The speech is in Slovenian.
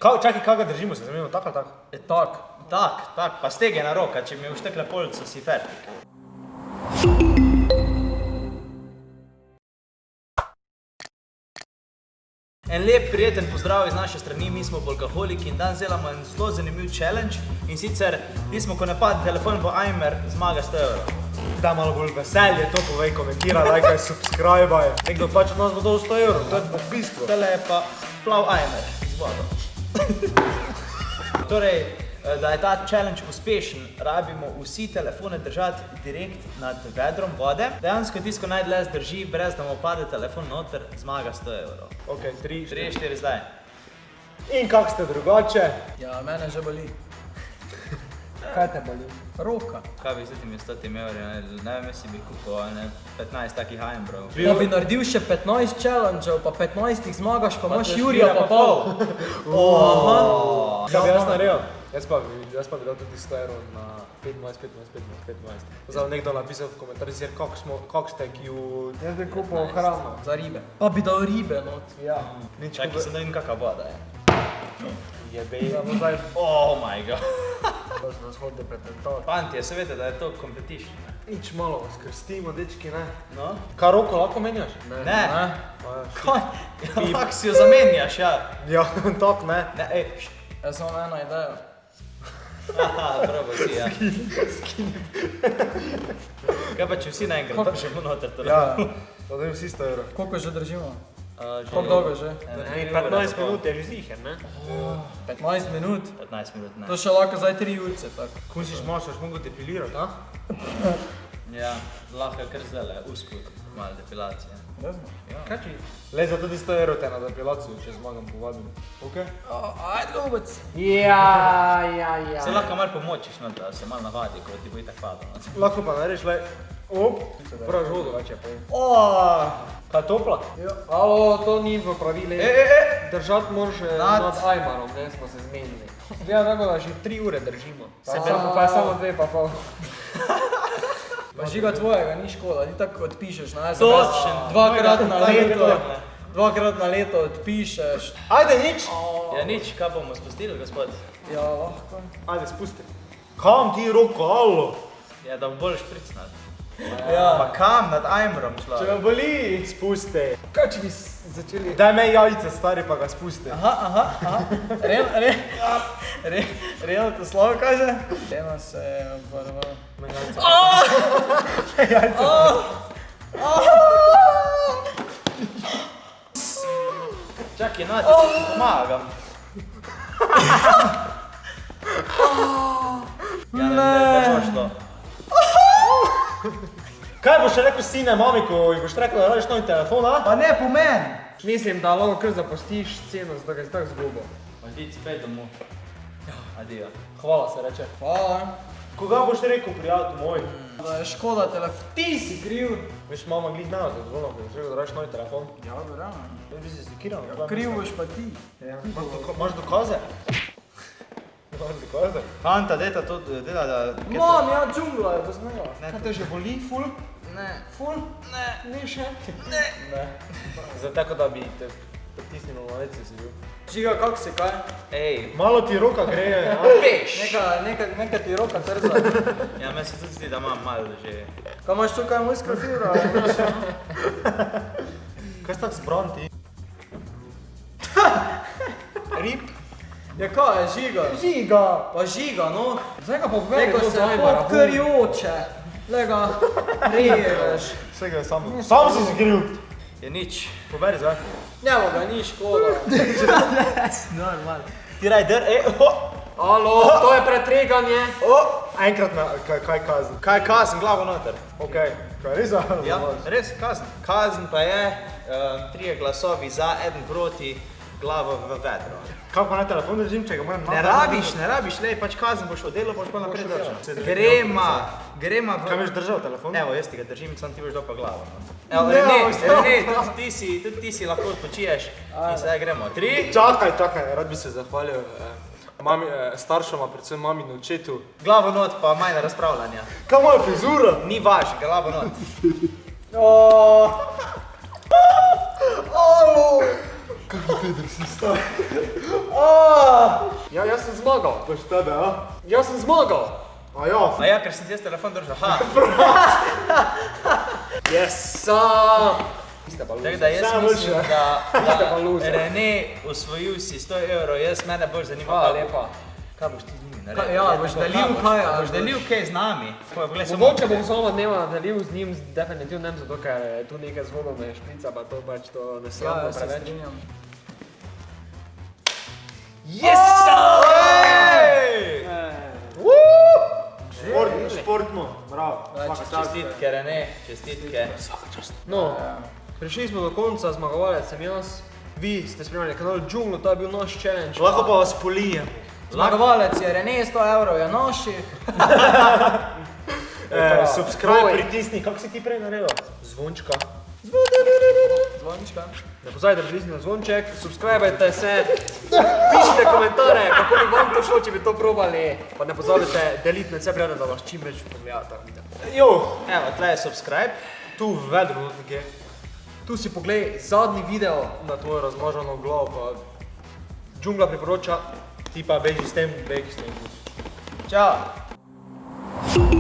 Čakaj, kaj ga držimo se, zanimljivo, tak ali tak? Tak, pa stege na roka, če mi je uštekle polico, si fertik. En lep, prijeten pozdrav iz naše strani, mi smo Bolgaholiki in danes delamo en zelo zanimiv challenge in sicer, ko ne pade telefon v Aimer, zmaga 100 €. Da malo bolj veselje, to povej, komentira, lajkaj, subscribe-aj. Nekdo pač od nas bo dal 100 €, to je v bistvu. Tele je pa plav Aimer z vodo. Torej, da je ta challenge uspešen, rabimo vsi telefone držati direkt nad vedrom vode. Dejansko tisto najdlje zdrži, brez da mu pade telefon noter, zmaga 100 €. Ok, 3, 3, 4, zdaj. In kak ste drugače? Ja, mene že boli. Kaj te boli? Roka. Kaj bi s temi 100 €, ne vem, si bi kupil 15 takih Aimerov. Da bi naredil še 15 challenge-ev, pa 15 zmagaš, pa imaš Jurija pa pol. Kaj bi jaz naredil? Jaz pa bi dal tudi 100 € na 15. Zdaj nekdo napisal v komentarjih, kak ste cute. Jaz bi kupil hrano. Za ribe. Pa bi dal ribe not. Ja. Čakaj, se da vim kakva voda je. Jebej. Oh my god. To se nas hodite pretentati. Fantje, se veste, da je to competition. Nič malo vas krstimo, dečki, ne? No? Kaj roko lahko menjaš? Ne. Kaj? Ja, lahko si jo zamenjaš, ja. Ja, tak ne. Ne, ej. Jaz imam eno idejo. Aha, pravo si, ja. Kaj pa, če vsi naenkrat držimo noter to? Ja, da dajem vsi 100 €. Koliko že držimo? Koliko dolgo že? 15 minut je že ziher, ne? 15 minut? 15 minut, ne. To še lahko zdaj 3 urice, tako. Ko misliš, moš mogo depilirati, a? Ja, lahko je kar zdajle, usput, malo depilacije. Razno? Kaj či? Le za tudi 100 € te na depilacijo, če zmagam povabim. Ok? Ajde, gobec. Ja. Se lahko malo pomočiš, no, da se malo navadi, ko ti bo itak padlo. Lahko pa narediš, le, op, prav žodo. Kaj topla? Alo, to ni v pravili. Držati moraš nad Aimarom, ne, smo se zmenili. Ja, tako da že 3 ure držimo. Pa je samo 2 pa pol. Pa žiga tvojega, ni škoda, ti tako odpišeš na SMS. Točno. Dvakrat na leto odpišeš. Ajde, nič. Ja, nič, kaj bomo spustili, gospod? Ja, lahko. Ajde, spusti. Kam ti roko, alo? Ja, da bo bolj špricnat. Ja. Pa kam nad Aimerom človek? Če me boli, spusti. Kaj če bi začeli? Daj me jajce, stari, pa ga spusti. Aha. Realno to slovo kaže? Ena se je obarvala. Me jajce. Čakaj, no, ti pomagam. Ja, ne bo šlo. Kaj boš rekel sine, mami, ko ji boš rekel, da radiš novi telefon, a? Pa ne pomen! Mislim, da lahko kar zapustiš sceno, zato ga si tako zgubo. Maldici, pej domov. Adijo. Hvala se reče. Hvala. Koga boš rekel, prijatelj moj? Da je škoda telefon. Ti si kriv! Veš, mama glih ne zadovoljna, ko boš rekel, da radiš novi telefon. Ja, verjamem. Veš, bi se slikiral. Kriv boš pa ti. Imaš dokaze? Imaš dokaze? Fanta, deta to, dela da... Mam, ja, džungla je, poznala. Kaj te že boli, ful? Ne. Ful? Ne. Ni še? Ne. Zdaj tako, da bi te pritisnilo na leci si bil. Žiga, kak si, kaj? Ej, Malo ti roka greje, ja? Neka ti roka trza. ja, meni se tudi zdi, da imam malo že... Kaj imaš tukaj moj skrofira? Kaj si tak zbran ti? Rip? Ja kaj je, žiga? Žiga! Pa žiga, no. Zdaj ga pa povedi, Nego kdo se z Aimara. pokrjoče. Lega, režeš. Vsega je sam. Sam si zgril. Je nič. Poberi zdaj. Njemu ga ni škoda. Normal. Ti raj Alo, to je pretreganje. Enkrat na, kaj kazen? Kaj kazen, glavo noter? Okej, kaj res za? Ja, res kazen. Kazen pa je 3 glasovi za, 1 proti, glavo v vedro. Kaj pa na telefon držim, če ga moram Ne rabiš, lej, pač kazen boš oddelal, boš pa naprej držal. Grema v... Kaj veš držal telefon? Evo, jaz ti ga držim, sam ti boš dal pa glavo. Evo, Ne, Rene, tudi ti si lahko odpočiješ in zdaj gremo. 3, Čakaj, rad bi se zahvalil staršama, predvsem mami in očetu. glavo not pa manj razpravljanja. Kaj moja frizura? Ni vaš, glavo not. Ja, jaz sem zmagal. To je tebe, a? Jaz sem zmagal. A ja, A ja, ker sem ti jaz telefon držal. Ha. Jesa! Tako da jaz Samo mislim, boljše. da loser. Rene osvojil si 100 evrov, jaz mene bolj zanima, Hvala lepa. kaj boš ti z njimi naredil. Ja, boš delil kaj, A ali boš delil kaj z nami? Poglej, samo Mogoče bom samo dneva delil z njim, definitivno ne, zato ker je tu nekaj z vodom, je šprica, pa to pač to ne Ja, sramno jaz se preveč. strinjam. športno, bravo. čestitke, Rene, čestitke. No, prišli smo do konca, zmagovalec sem jaz. Vi ste spremljali kanal Džunglo, to je bil naš challenge. Lahko pa vas polijem. Zmagovalec je Rene, 100 evrov je naših. Subscribe pritisni, kako si ti prej naredil? Zvončka. Zvončka. Ne pozabite pritisniti na zvonček, subscribajte se, pišite komentarje, kako bi vam to šlo, če bi to probali. Pa ne pozabite deliti med vse prijatelje, da vas čim več pogledate. Jo, evo, tle je subscribe. Tu v vedru nekje. Tu si poglej zadnji video na tvojo razmažano glavo, pa Džungla priporoča, ti pa beži s tem, beži s tem. Čau.